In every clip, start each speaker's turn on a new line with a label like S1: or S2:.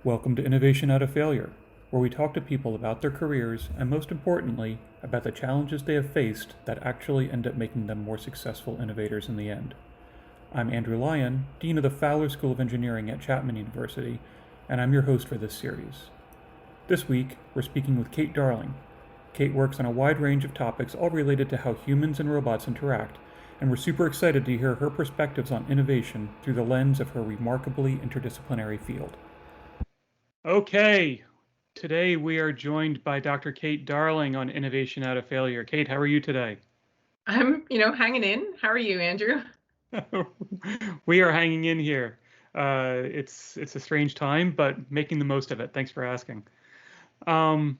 S1: Welcome to Innovation Out of Failure, where we talk to people about their careers and, most importantly, about the challenges they have faced that actually end up making them more successful innovators in the end. I'm Andrew Lyon, Dean of the Fowler School of Engineering at Chapman University, and I'm your host for this series. This week, we're speaking with Kate Darling. Kate works on a wide range of topics all related to how humans and robots interact, and we're super excited to hear her perspectives on innovation through the lens of her remarkably interdisciplinary field. Okay, today we are joined by Dr. Kate Darling on Innovation Out of Failure. Kate, how are you today?
S2: I'm, hanging in. How are you, Andrew?
S1: We are hanging in here. It's a strange time, but making the most of it. Thanks for asking. Um,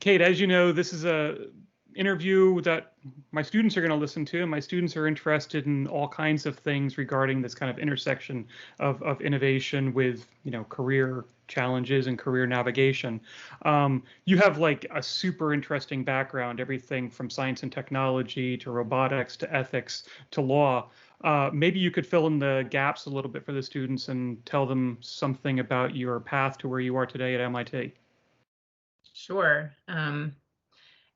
S1: Kate, as you know, this is a interview that my students are going to listen to. My students are interested in all kinds of things regarding this kind of intersection of innovation with, career challenges and career navigation. You have like a super interesting background, everything from science and technology to robotics to ethics to law. Maybe you could fill in the gaps a little bit for the students and tell them something about your path to where you are today at MIT.
S2: Sure.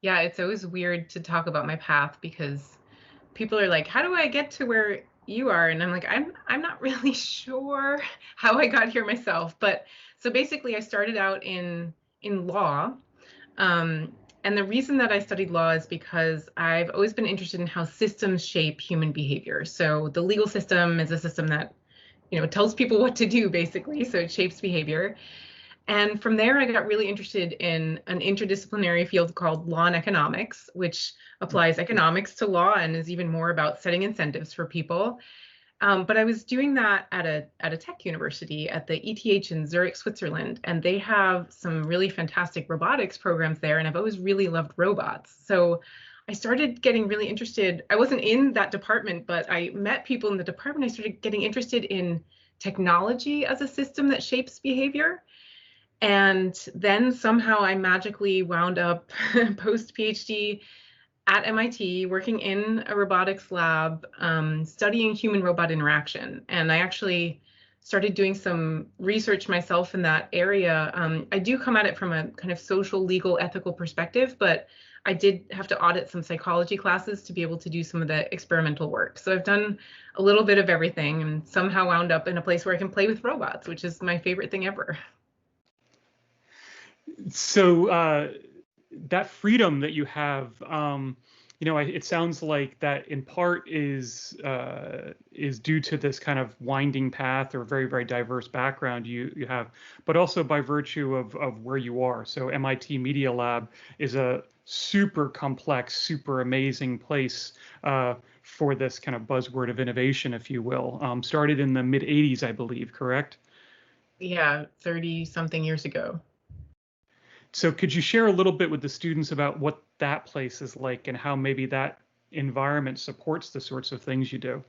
S2: Yeah, it's always weird to talk about my path because people are like, "How do I get to where you are?" And I'm like, "I'm not really sure how I got here myself." But so basically, I started out in law, and the reason that I studied law is because I've always been interested in how systems shape human behavior. So the legal system is a system that tells people what to do, basically. So it shapes behavior. And from there, I got really interested in an interdisciplinary field called law and economics, which applies economics to law and is even more about setting incentives for people. But I was doing that at a tech university at the ETH in Zurich, Switzerland, and they have some really fantastic robotics programs there. And I've always really loved robots. So I started getting really interested. I wasn't in that department, but I met people in the department. I started getting interested in technology as a system that shapes behavior. And then somehow I magically wound up post PhD at MIT working in a robotics lab, studying human robot interaction. And I actually started doing some research myself in that area. I do come at it from a kind of social, legal, ethical perspective, but I did have to audit some psychology classes to be able to do some of the experimental work. So I've done a little bit of everything and somehow wound up in a place where I can play with robots, which is my favorite thing ever.
S1: So that freedom that you have, it sounds like that in part is due to this kind of winding path or very, very diverse background you have, but also by virtue of where you are. So MIT Media Lab is a super complex, super amazing place for this kind of buzzword of innovation, if you will. Started in the mid 80s, I believe, correct?
S2: Yeah, 30 something years ago.
S1: So could you share a little bit with the students about what that place is like and how maybe that environment supports the sorts of things you do?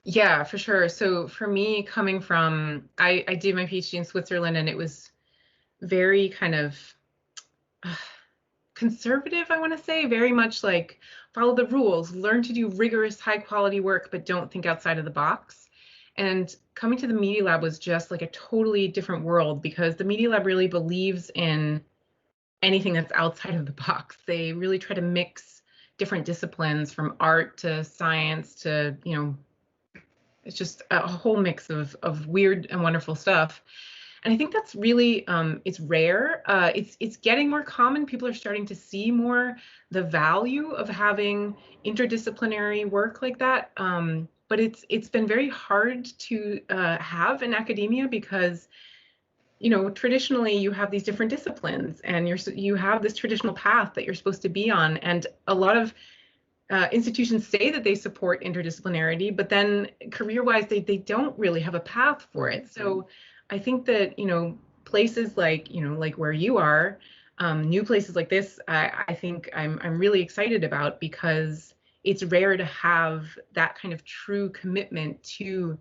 S2: Yeah, for sure. So for me, coming from, I did my PhD in Switzerland, and it was very kind of uh, conservative, I want to say, very much like follow the rules, learn to do rigorous, high quality work, but don't think outside of the box. And coming to the Media Lab was just like a totally different world because the Media Lab really believes in anything that's outside of the box. They really try to mix different disciplines from art to science to, it's just a whole mix of weird and wonderful stuff. And I think that's really it's rare. It's getting more common. People are starting to see more the value of having interdisciplinary work like that. But it's been very hard to have in academia because traditionally you have these different disciplines and you have this traditional path that you're supposed to be on, and a lot of institutions say that they support interdisciplinarity, but then career-wise, they don't really have a path for it. So I think that, places like, like where you are, new places like this, I think I'm really excited about because it's rare to have that kind of true commitment to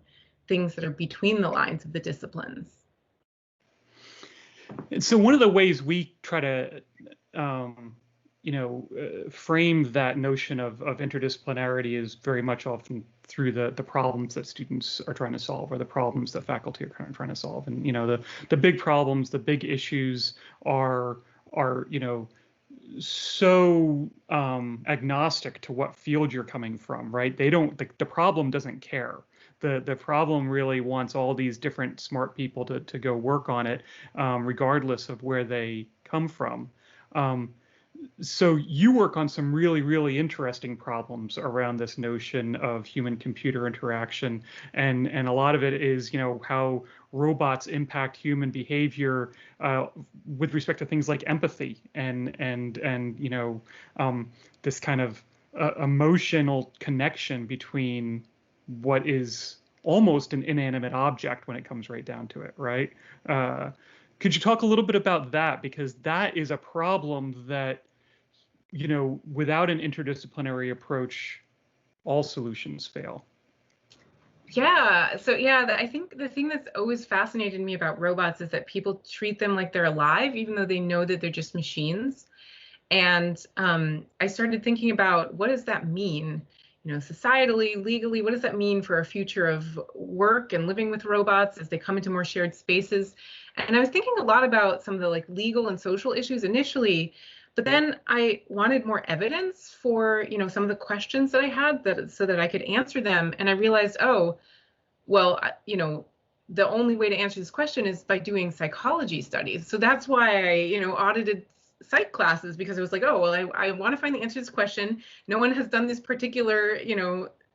S2: things that are between the lines of the disciplines.
S1: And so one of the ways we try to framed that notion of interdisciplinarity is very much often through the problems that students are trying to solve, or the problems that faculty are kind of trying to solve. And the big problems, the big issues are so agnostic to what field you're coming from, right? They don't, the problem doesn't care. The problem really wants all these different smart people to go work on it, regardless of where they come from. So you work on some really, really interesting problems around this notion of human-computer interaction, and a lot of it is, how robots impact human behavior with respect to things like empathy and this kind of emotional connection between what is almost an inanimate object when it comes right down to it, right? Could you talk a little bit about that? Because that is a problem that, without an interdisciplinary approach, all solutions fail.
S2: Yeah. So yeah, I think the thing that's always fascinated me about robots is that people treat them like they're alive, even though they know that they're just machines. And I started thinking about, what does that mean? Societally, legally, what does that mean for a future of work and living with robots as they come into more shared spaces? And I was thinking a lot about some of the legal and social issues initially, but then I wanted more evidence for, some of the questions that I had, so that I could answer them. And I realized, oh, well, the only way to answer this question is by doing psychology studies. So that's why I, audited psych classes, because I was like, oh, well, I want to find the answer to this question. No one has done this particular,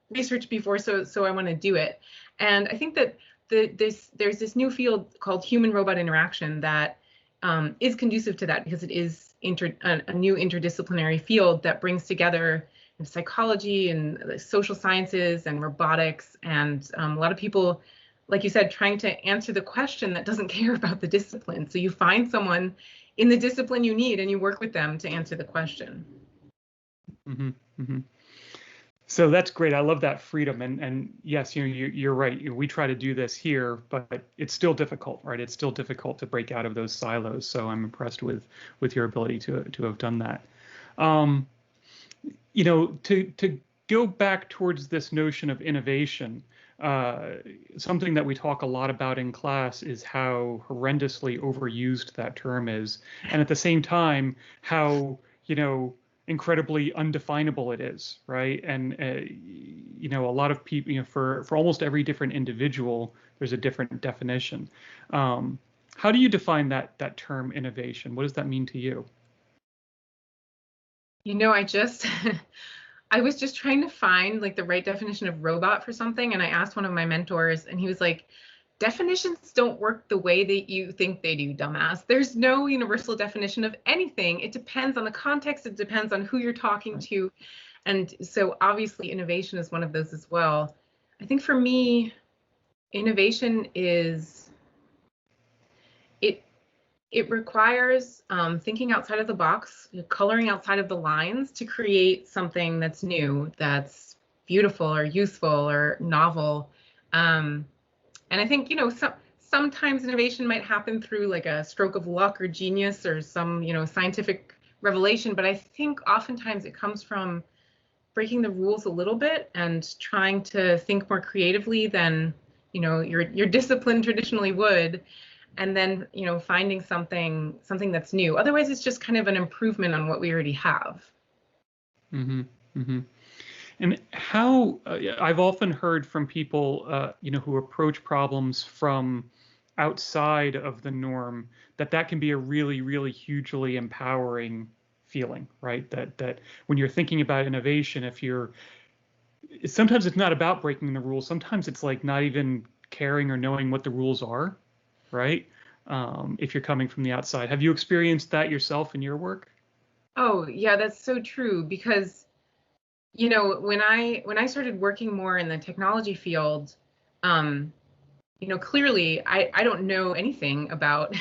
S2: research before, so I want to do it. And I think that there's this new field called human robot interaction that is conducive to that, because it is a new interdisciplinary field that brings together psychology and the social sciences and robotics, and a lot of people, like you said, trying to answer the question that doesn't care about the discipline. So you find someone in the discipline you need and you work with them to answer the question.
S1: Mm-hmm, mm-hmm. So that's great. I love that freedom. And yes, you're right. We try to do this here, but it's still difficult, right? It's still difficult to break out of those silos. So I'm impressed with your ability to have done that. To go back towards this notion of innovation, something that we talk a lot about in class is how horrendously overused that term is, and at the same time, how incredibly undefinable it is, right? And a lot of people, for almost every different individual, there's a different definition. How do you define that term innovation? What does that mean to you?
S2: I was just trying to find the right definition of robot for something, and I asked one of my mentors, and he was like, definitions don't work the way that you think they do, dumbass. There's no universal definition of anything. It depends on the context. It depends on who you're talking to. And so obviously innovation is one of those as well. I think for me, innovation is, it requires thinking outside of the box, coloring outside of the lines to create something that's new, that's beautiful or useful or novel. And I think, sometimes innovation might happen through a stroke of luck or genius or some, scientific revelation. But I think oftentimes it comes from breaking the rules a little bit and trying to think more creatively than, your discipline traditionally would. And then, finding something that's new. Otherwise, it's just kind of an improvement on what we already have.
S1: Mm-hmm. Mm-hmm. And how I've often heard from people, who approach problems from outside of the norm, that can be a really, really hugely empowering feeling, right? That when you're thinking about innovation, sometimes it's not about breaking the rules. Sometimes it's not even caring or knowing what the rules are, right? If you're coming from the outside. Have you experienced that yourself in your work?
S2: Oh, yeah, that's so true. Because, when I started working more in the technology field, clearly I don't know anything about,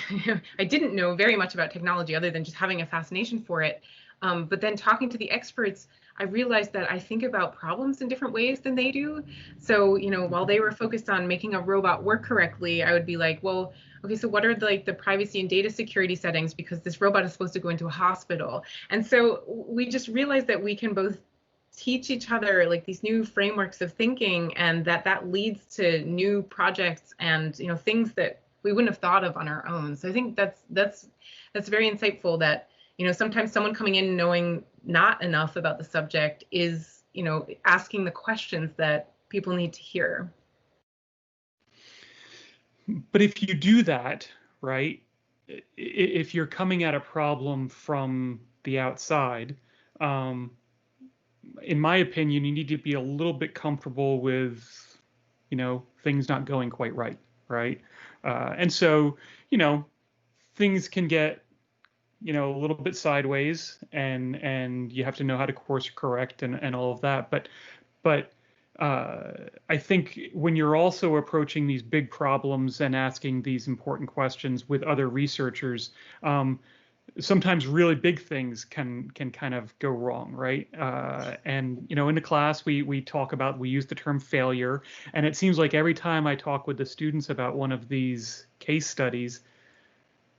S2: I didn't know very much about technology other than just having a fascination for it. But then talking to the experts, I realized that I think about problems in different ways than they do. So, while they were focused on making a robot work correctly, I would be like, well, okay, so what are the privacy and data security settings, because this robot is supposed to go into a hospital. And so we just realized that we can both teach each other like these new frameworks of thinking, and that leads to new projects and things that we wouldn't have thought of on our own. So I think that's very insightful, that sometimes someone coming in knowing not enough about the subject is asking the questions that people need to hear.
S1: But if you do that, right, if you're coming at a problem from the outside, in my opinion, you need to be a little bit comfortable with, things not going quite right, right? And so, things can get, a little bit sideways, and you have to know how to course correct and all of that. But I think when you're also approaching these big problems and asking these important questions with other researchers, sometimes really big things can kind of go wrong, right? And in the class we talk about, we use the term failure, and it seems like every time I talk with the students about one of these case studies,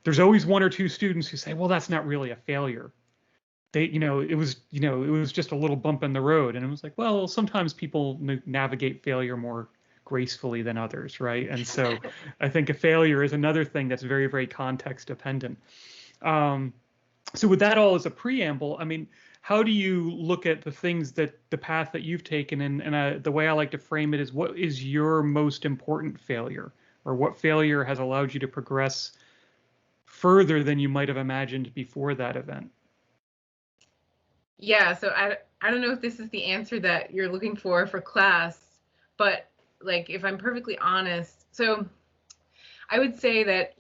S1: there's always one or two students who say, well, that's not really a failure. It was just a little bump in the road. And it was like, well, sometimes people navigate failure more gracefully than others, right? And so I think a failure is another thing that's very, very context dependent. So with that all as a preamble, I mean, how do you look at the things the path that you've taken? And the way I like to frame it is, what is your most important failure, or what failure has allowed you to progress further than you might have imagined before that event?
S2: Yeah, so I don't know if this is the answer that you're looking for class, but like, if I'm perfectly honest, so I would say that,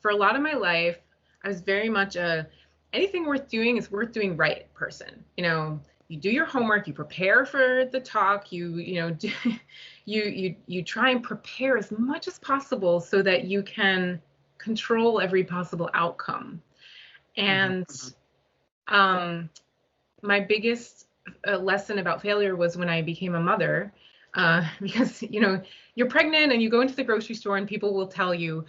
S2: for a lot of my life, I was very much anything worth doing is worth doing right person. You do your homework, you prepare for the talk, you try and prepare as much as possible so that you can control every possible outcome. And my biggest lesson about failure was when I became a mother, because you're pregnant and you go into the grocery store and people will tell you,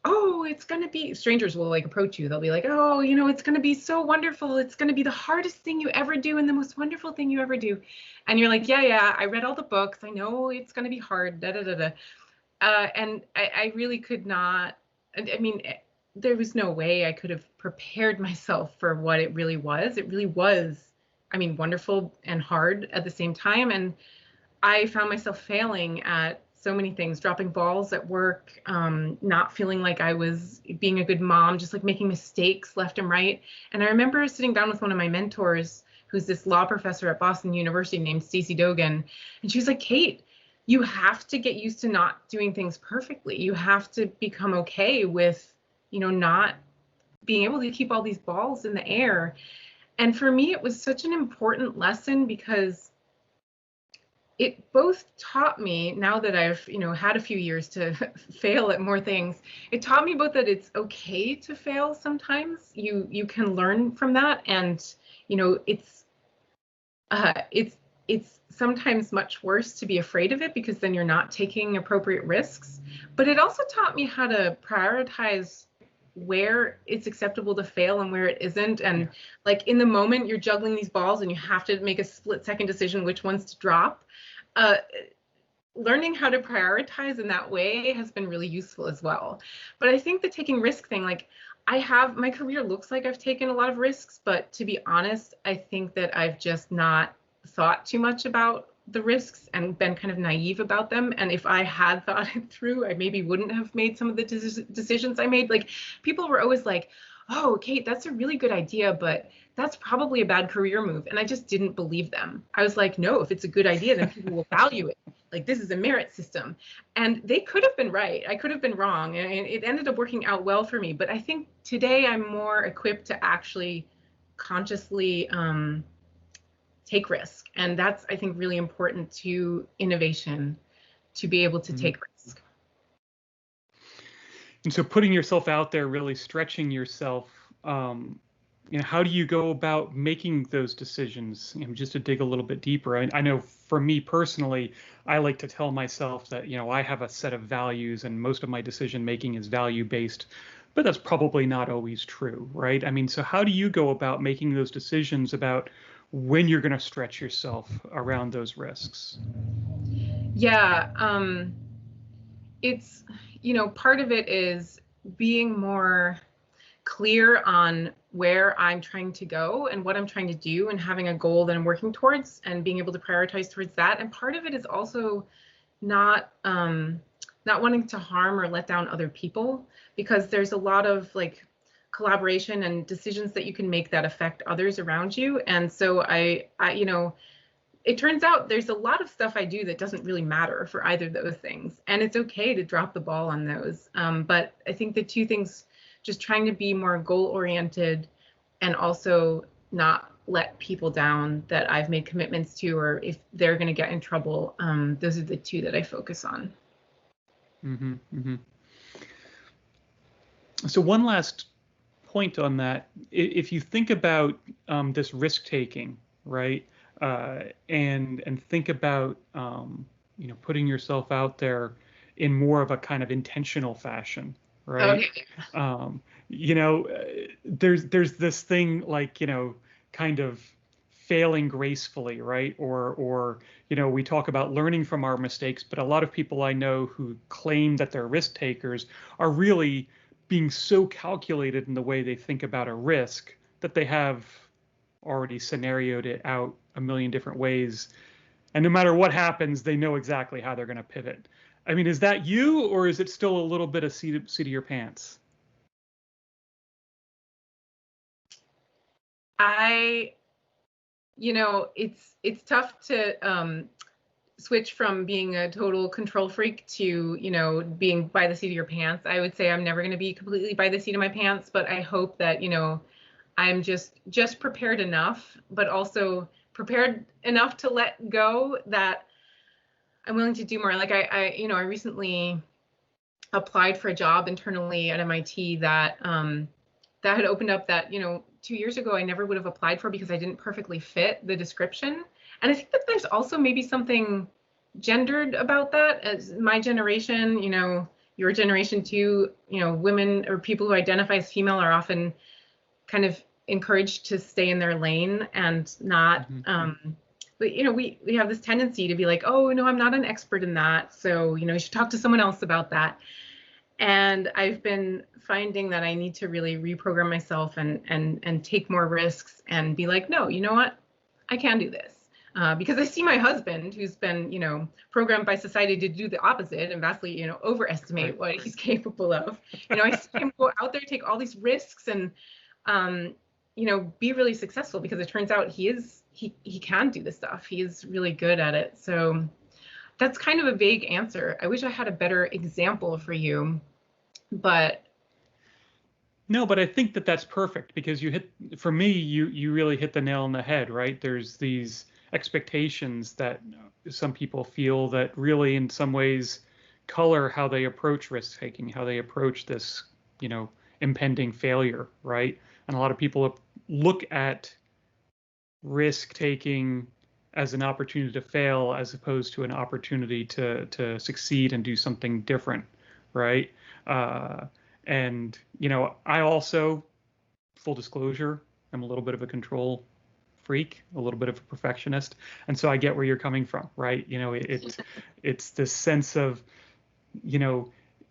S2: oh, it's going to be, strangers will like approach you. They'll be like, oh, it's going to be so wonderful. It's going to be the hardest thing you ever do and the most wonderful thing you ever do. And you're like, yeah, I read all the books. I know it's going to be hard. Da, da, da, da. And I really could not, I mean, there was no way I could have prepared myself for what it really was. It really was, wonderful and hard at the same time. And I found myself failing at so many things, dropping balls at work, not feeling like I was being a good mom, just like making mistakes left and right. And I remember sitting down with one of my mentors, who's this law professor at Boston University named Stacey Dogan. And she was like, Kate, you have to get used to not doing things perfectly. You have to become okay with, not being able to keep all these balls in the air. And for me, it was such an important lesson, because it both taught me, now that I've, had a few years to fail at more things, it taught me both that it's okay to fail sometimes. You can learn from that. And, it's sometimes much worse to be afraid of it, because then you're not taking appropriate risks. But it also taught me how to prioritize where it's acceptable to fail and where it isn't. And like, in the moment you're juggling these balls and you have to make a split-second decision which ones to drop. Learning how to prioritize in that way has been really useful as well. But I think the taking risk thing, like, my career looks like I've taken a lot of risks, but to be honest, I think that I've just not thought too much about the risks and been kind of naive about them. And if I had thought it through, I maybe wouldn't have made some of the decisions I made. Like, people were always like, oh, Kate, that's a really good idea, but that's probably a bad career move. And I just didn't believe them. I was like, no, if it's a good idea, then people will value it. Like, this is a merit system. And they could have been right. I could have been wrong. And it ended up working out well for me. But I think today I'm more equipped to actually consciously take risk. And that's, I think, really important to innovation, to be able to take risk.
S1: And so putting yourself out there, really stretching yourself, how do you go about making those decisions? Just to dig a little bit deeper. I know for me personally, I like to tell myself that, I have a set of values and most of my decision making is value based, but that's probably not always true, right? So how do you go about making those decisions about when you're going to stretch yourself around those risks?
S2: Yeah, it's, part of it is being more clear on where I'm trying to go and what I'm trying to do and having a goal that I'm working towards and being able to prioritize towards that. And part of it is also not not wanting to harm or let down other people, because there's a lot of like collaboration and decisions that you can make that affect others around you. And so it turns out there's a lot of stuff I do that doesn't really matter for either of those things. And it's okay to drop the ball on those. But I think the two things, just trying to be more goal oriented and also not let people down that I've made commitments to, or if they're going to get in trouble, those are the two that I focus on.
S1: Mm-hmm, mm-hmm. So one last point on that, if you think about this risk taking, right, and think about putting yourself out there in more of a kind of intentional fashion, right?
S2: Okay.
S1: There's this thing like kind of failing gracefully, right? Or we talk about learning from our mistakes, but a lot of people I know who claim that they're risk takers are really being so calculated in the way they think about a risk that they have already scenarioed it out a million different ways. And no matter what happens, they know exactly how they're going to pivot. Is that you, or is it still a little bit of seat of your pants?
S2: It's tough to switch from being a total control freak to, being by the seat of your pants. I would say I'm never going to be completely by the seat of my pants, but I hope that, I'm just prepared enough, but also prepared enough to let go, that I'm willing to do more. Like I recently applied for a job internally at MIT that that had opened up that, 2 years ago I never would have applied for because I didn't perfectly fit the description. And I think that there's also maybe something gendered about that. As my generation, your generation too, women or people who identify as female are often kind of encouraged to stay in their lane and not but we have this tendency to be like, oh no, I'm not an expert in that, so you should talk to someone else about that. And I've been finding that I need to really reprogram myself and take more risks and be like, no, you know what, I can do this. Because I see my husband, who's been, programmed by society to do the opposite and vastly, overestimate what he's capable of. I see him go out there, take all these risks, and be really successful, because it turns out he can do this stuff. He is really good at it. So that's kind of a vague answer. I wish I had a better example for you, but
S1: no, but I think that that's perfect, because for me, you really hit the nail on the head, right? There's these expectations that some people feel that really in some ways color how they approach risk taking, how they approach this, impending failure, right? And a lot of people look at risk taking as an opportunity to fail as opposed to an opportunity to succeed and do something different, right? And I also, full disclosure, I'm a little bit of a control freak, a little bit of a perfectionist, and so I get where you're coming from, right? It's this sense of,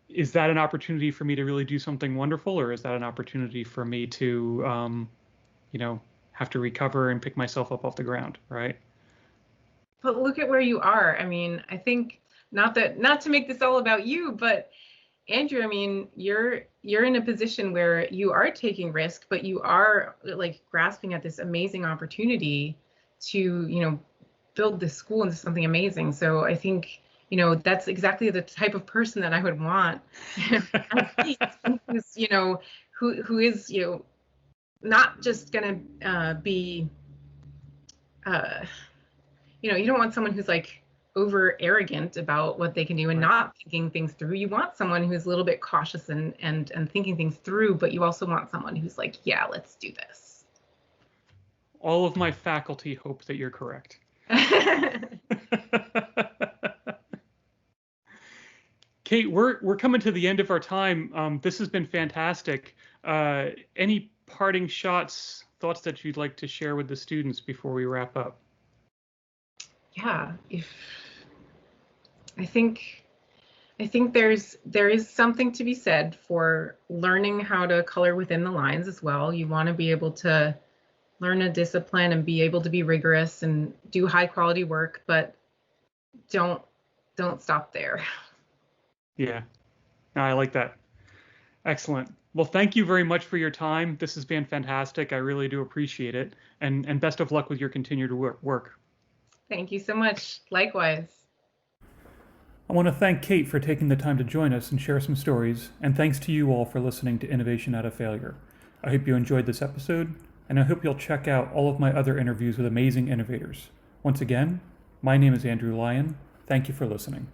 S1: is that an opportunity for me to really do something wonderful, or is that an opportunity for me to, have to recover and pick myself up off the ground, right?
S2: But look at where you are. I think, not to make this all about you, but Andrew, you're in a position where you are taking risk, but you are like grasping at this amazing opportunity to, build this school into something amazing. So I think, that's exactly the type of person that I would want. Who's, who is, not just gonna be, you don't want someone who's like over arrogant about what they can do and not thinking things through. You want someone who's a little bit cautious and thinking things through, but you also want someone who's like, yeah, let's do this.
S1: all of my faculty hope that you're correct. Kate, we're coming to the end of our time. This has been fantastic. Any parting thoughts that you'd like to share with the students before we wrap up?
S2: Yeah, I think there is something to be said for learning how to color within the lines as well. You want to be able to learn a discipline and be able to be rigorous and do high quality work, but don't stop there.
S1: Yeah, no, I like that. Excellent. Well, thank you very much for your time. This has been fantastic. I really do appreciate it. And best of luck with your continued work.
S2: Thank you so much. Likewise.
S1: I want to thank Kate for taking the time to join us and share some stories, and thanks to you all for listening to Innovation Out of Failure. I hope you enjoyed this episode, and I hope you'll check out all of my other interviews with amazing innovators. Once again, my name is Andrew Lyon. Thank you for listening.